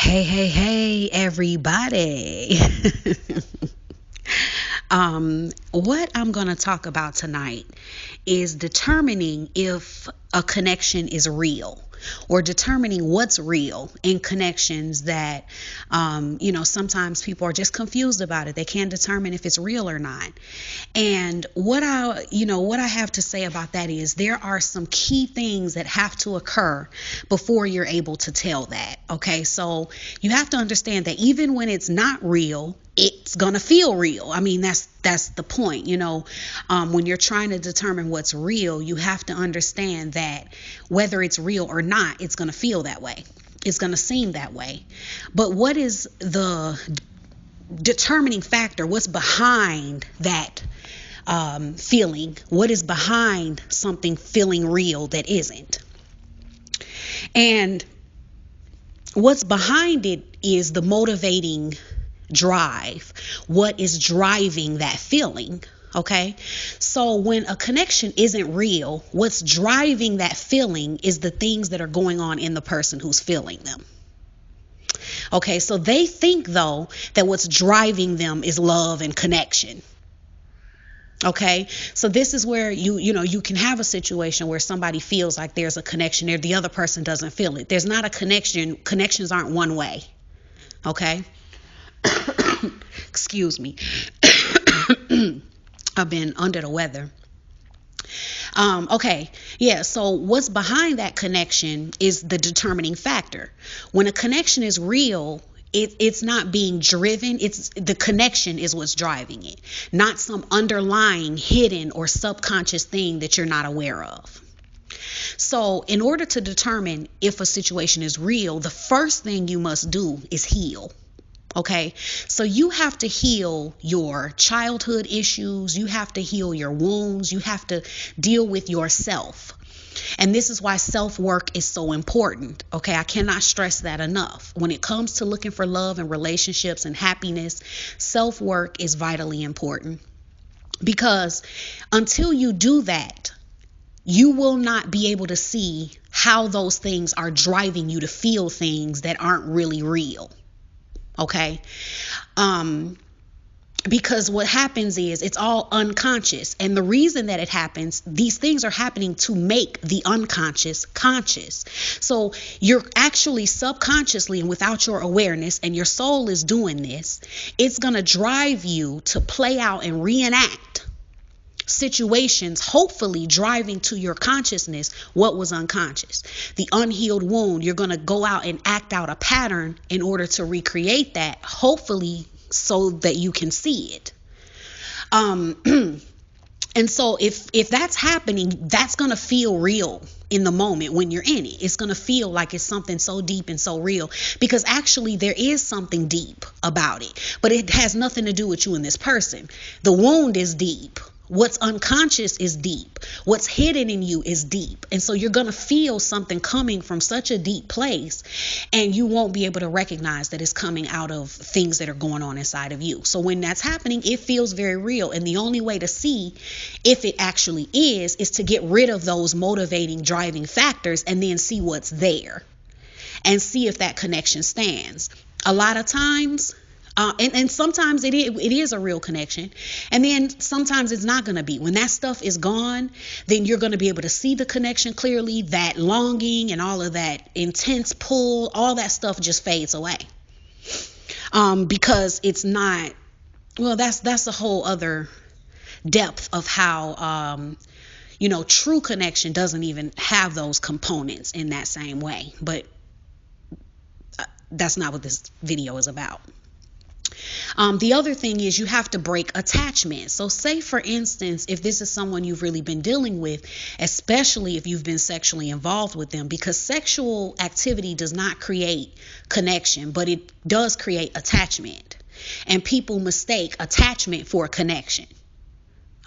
Hey, everybody. What I'm going to talk about tonight is determining if a connection is real or determining what's real in connections that, sometimes people are just confused about it. They can't determine if it's real or not. And what I have to say about that is there are some key things that have to occur before you're able to tell that. Okay, so you have to understand that even when it's not real, it's gonna feel real. I mean, that's the point. When you're trying to determine what's real, you have to understand that whether it's real or not, it's gonna feel that way. It's gonna seem that way. But what is the determining factor? What's behind that feeling? What is behind something feeling real that isn't? And what's behind it is the motivating drive. What is driving that feeling? Okay, so when a connection isn't real, what's driving that feeling is the things that are going on in the person who's feeling them. Okay, so they think though that what's driving them is love and connection. Okay, so this is where you can have a situation where somebody feels like there's a connection there, the other person doesn't feel it. There's not a connection. Connections aren't one way. Okay. Excuse me. I've been under the weather. Okay. Yeah. So what's behind that connection is the determining factor. When a connection is real, it's not being driven. It's the connection is what's driving it, not some underlying hidden or subconscious thing that you're not aware of. So in order to determine if a situation is real, the first thing you must do is heal. Okay, so you have to heal your childhood issues. You have to heal your wounds. You have to deal with yourself. And this is why self-work is so important. Okay, I cannot stress that enough. When it comes to looking for love and relationships and happiness, self-work is vitally important. Because until you do that, you will not be able to see how those things are driving you to feel things that aren't really real. Okay. Because what happens is it's all unconscious. And the reason that it happens, these things are happening to make the unconscious conscious. So you're actually subconsciously and without your awareness, and your soul is doing this, it's going to drive you to play out and reenact situations, hopefully driving to your consciousness what was unconscious. The unhealed wound, you're going to go out and act out a pattern in order to recreate that, hopefully so that you can see it. And so if that's happening, that's going to feel real in the moment when you're in it. It's going to feel like it's something so deep and so real, because actually there is something deep about it, but it has nothing to do with you and this person. The wound is deep. What's unconscious is deep. What's hidden in you is deep. And so you're going to feel something coming from such a deep place, and you won't be able to recognize that it's coming out of things that are going on inside of you. So when that's happening, it feels very real. And the only way to see if it actually is to get rid of those motivating, driving factors and then see what's there and see if that connection stands. A lot of times, and sometimes it is a real connection. And then sometimes it's not going to be. When that stuff is gone, then you're going to be able to see the connection clearly. That longing and all of that intense pull, all that stuff just fades away. Because it's not, well, that's a whole other depth of how, true connection doesn't even have those components in that same way. But that's not what this video is about. The other thing is you have to break attachment. So say, for instance, if this is someone you've really been dealing with, especially if you've been sexually involved with them, because sexual activity does not create connection, but it does create attachment. And people mistake attachment for a connection.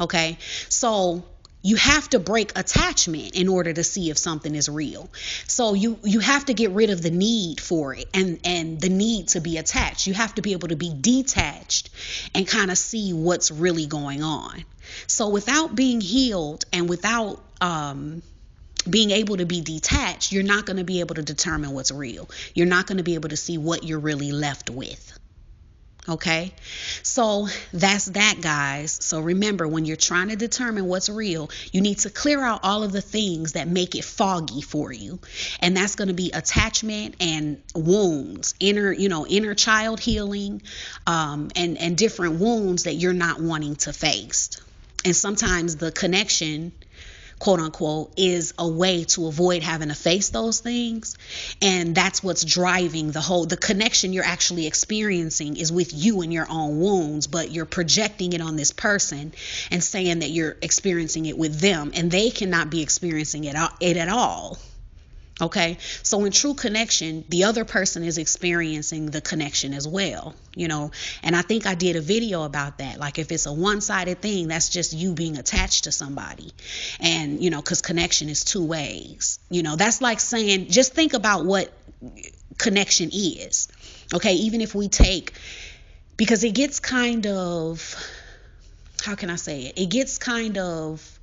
Okay, so you have to break attachment in order to see if something is real. So you have to get rid of the need for it and the need to be attached. You have to be able to be detached and kind of see what's really going on. So without being healed and without being able to be detached, you're not going to be able to determine what's real. You're not going to be able to see what you're really left with. Okay, so that's that, guys. So remember, when you're trying to determine what's real, you need to clear out all of the things that make it foggy for you. And that's going to be attachment and wounds, inner child healing, and different wounds that you're not wanting to face. And sometimes the connection, quote unquote, is a way to avoid having to face those things. And that's what's driving the connection you're actually experiencing is with you and your own wounds, but you're projecting it on this person and saying that you're experiencing it with them, and they cannot be experiencing it at all. Okay, so in true connection, the other person is experiencing the connection as well, and I think I did a video about that. Like, if it's a one-sided thing, that's just you being attached to somebody. And, because connection is two ways. That's like saying, just think about what connection is. Okay, even if we take, because it gets kind of, how can I say it? It gets kind of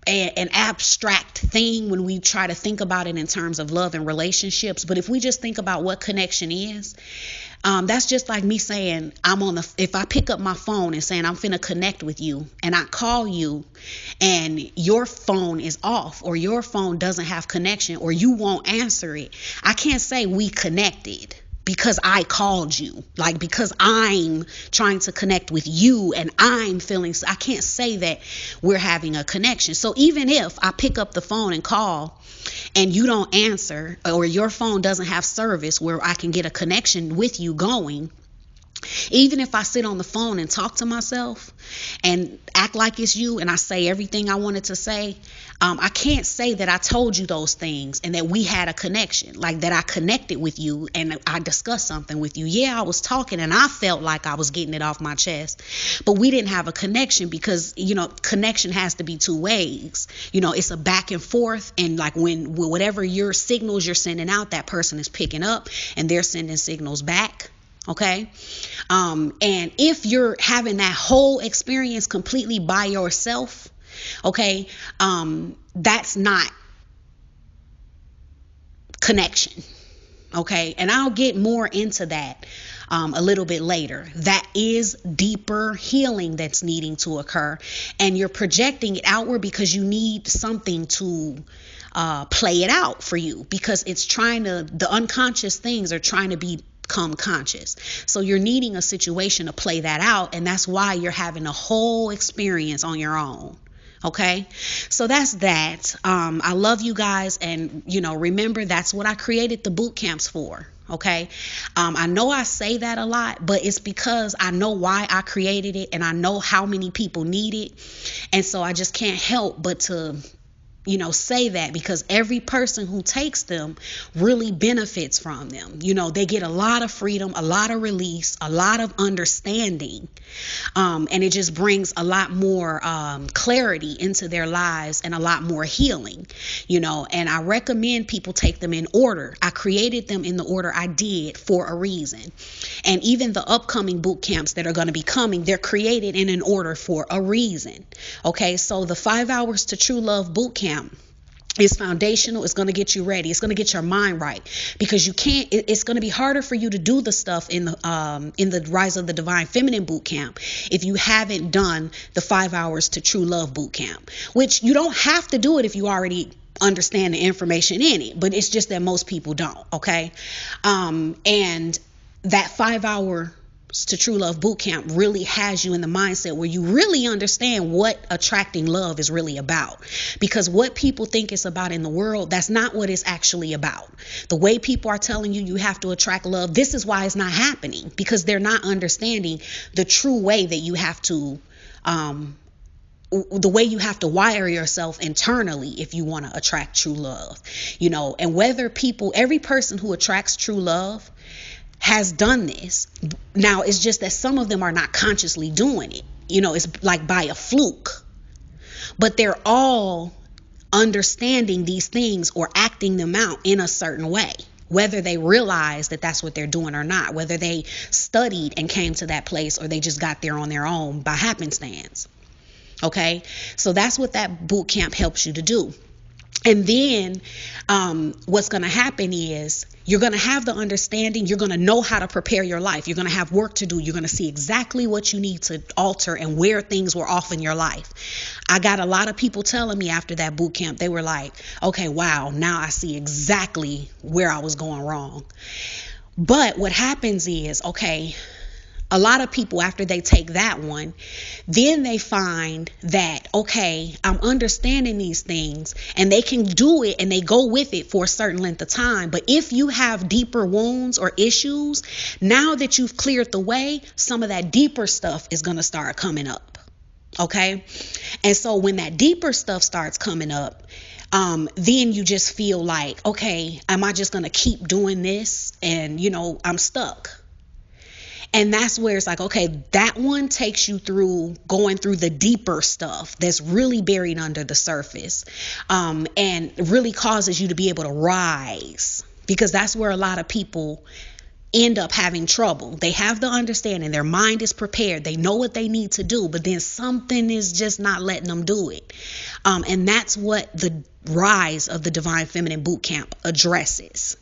an abstract thing when we try to think about it in terms of love and relationships. But if we just think about what connection is, that's just like me saying, if I pick up my phone and saying I'm finna connect with you, and I call you and your phone is off, or your phone doesn't have connection, or you won't answer it, I can't say we connected, because I called you, like, because I'm trying to connect with you and I'm feeling, I can't say that we're having a connection. So even if I pick up the phone and call and you don't answer, or your phone doesn't have service where I can get a connection with you going, even if I sit on the phone and talk to myself and act like it's you, and I say everything I wanted to say, I can't say that I told you those things and that we had a connection, like that I connected with you and I discussed something with you. Yeah, I was talking and I felt like I was getting it off my chest, but we didn't have a connection, because, connection has to be two ways. It's a back and forth, and like when whatever your signals you're sending out, that person is picking up and they're sending signals back. Okay. And if you're having that whole experience completely by yourself, okay, that's not connection. Okay. And I'll get more into that a little bit later. That is deeper healing that's needing to occur, and you're projecting it outward because you need something to play it out for you, because it's the unconscious things are trying to become conscious. So you're needing a situation to play that out, and that's why you're having a whole experience on your own. Okay, so that's that. I love you guys, and remember, that's what I created the boot camps for. Okay, I know I say that a lot, but it's because I know why I created it, and I know how many people need it, and so I just can't help but to say that, because every person who takes them really benefits from them. They get a lot of freedom, a lot of release, a lot of understanding. And it just brings a lot more clarity into their lives, and a lot more healing, and I recommend people take them in order. I created them in the order I did for a reason. And even the upcoming boot camps that are going to be coming, they're created in an order for a reason. Okay, so the 5 Hours to True Love boot camp is foundational. It's going to get you ready. It's going to get your mind right, because it's going to be harder for you to do the stuff in the Rise of the Divine Feminine boot camp if you haven't done the 5 Hours to True Love boot camp, which you don't have to do it if you already understand the information in it, but it's just that most people don't. Okay. And that 5 Hour to True Love boot camp really has you in the mindset where you really understand what attracting love is really about, because what people think it's about in the world, that's not what it's actually about. The way people are telling you have to attract love, this is why it's not happening, because they're not understanding the true way that you have to the way you have to wire yourself internally if you want to attract true love. And every person who attracts true love has done this. Now, it's just that some of them are not consciously doing it. It's like by a fluke. But they're all understanding these things or acting them out in a certain way, whether they realize that that's what they're doing or not, whether they studied and came to that place, or they just got there on their own by happenstance. Okay, so that's what that boot camp helps you to do. And then what's going to happen is you're going to have the understanding. You're going to know how to prepare your life. You're going to have work to do. You're going to see exactly what you need to alter and where things were off in your life. I got a lot of people telling me after that boot camp, they were like, okay, wow, now I see exactly where I was going wrong. But what happens is, okay, a lot of people, after they take that one, then they find that, okay, I'm understanding these things, and they can do it and they go with it for a certain length of time. But if you have deeper wounds or issues, now that you've cleared the way, some of that deeper stuff is going to start coming up. Okay. And so when that deeper stuff starts coming up, then you just feel like, okay, am I just going to keep doing this? And, I'm stuck. And that's where it's like, okay, that one takes you through going through the deeper stuff that's really buried under the surface, and really causes you to be able to rise, because that's where a lot of people end up having trouble. They have the understanding, their mind is prepared, they know what they need to do, but then something is just not letting them do it. And that's what the rise of the Divine Feminine Boot Camp addresses.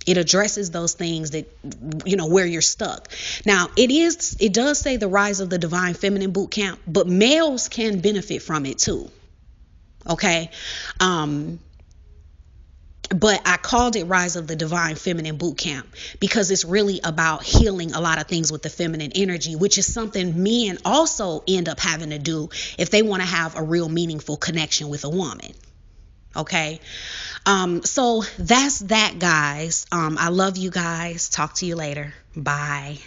It addresses those things that, where you're stuck. Now, it does say the rise of the Divine Feminine Boot Camp, but males can benefit from it too. Okay. But I called it Rise of the Divine Feminine Boot Camp because it's really about healing a lot of things with the feminine energy, which is something men also end up having to do if they want to have a real meaningful connection with a woman. Okay. So that's that, guys. I love you guys. Talk to you later. Bye.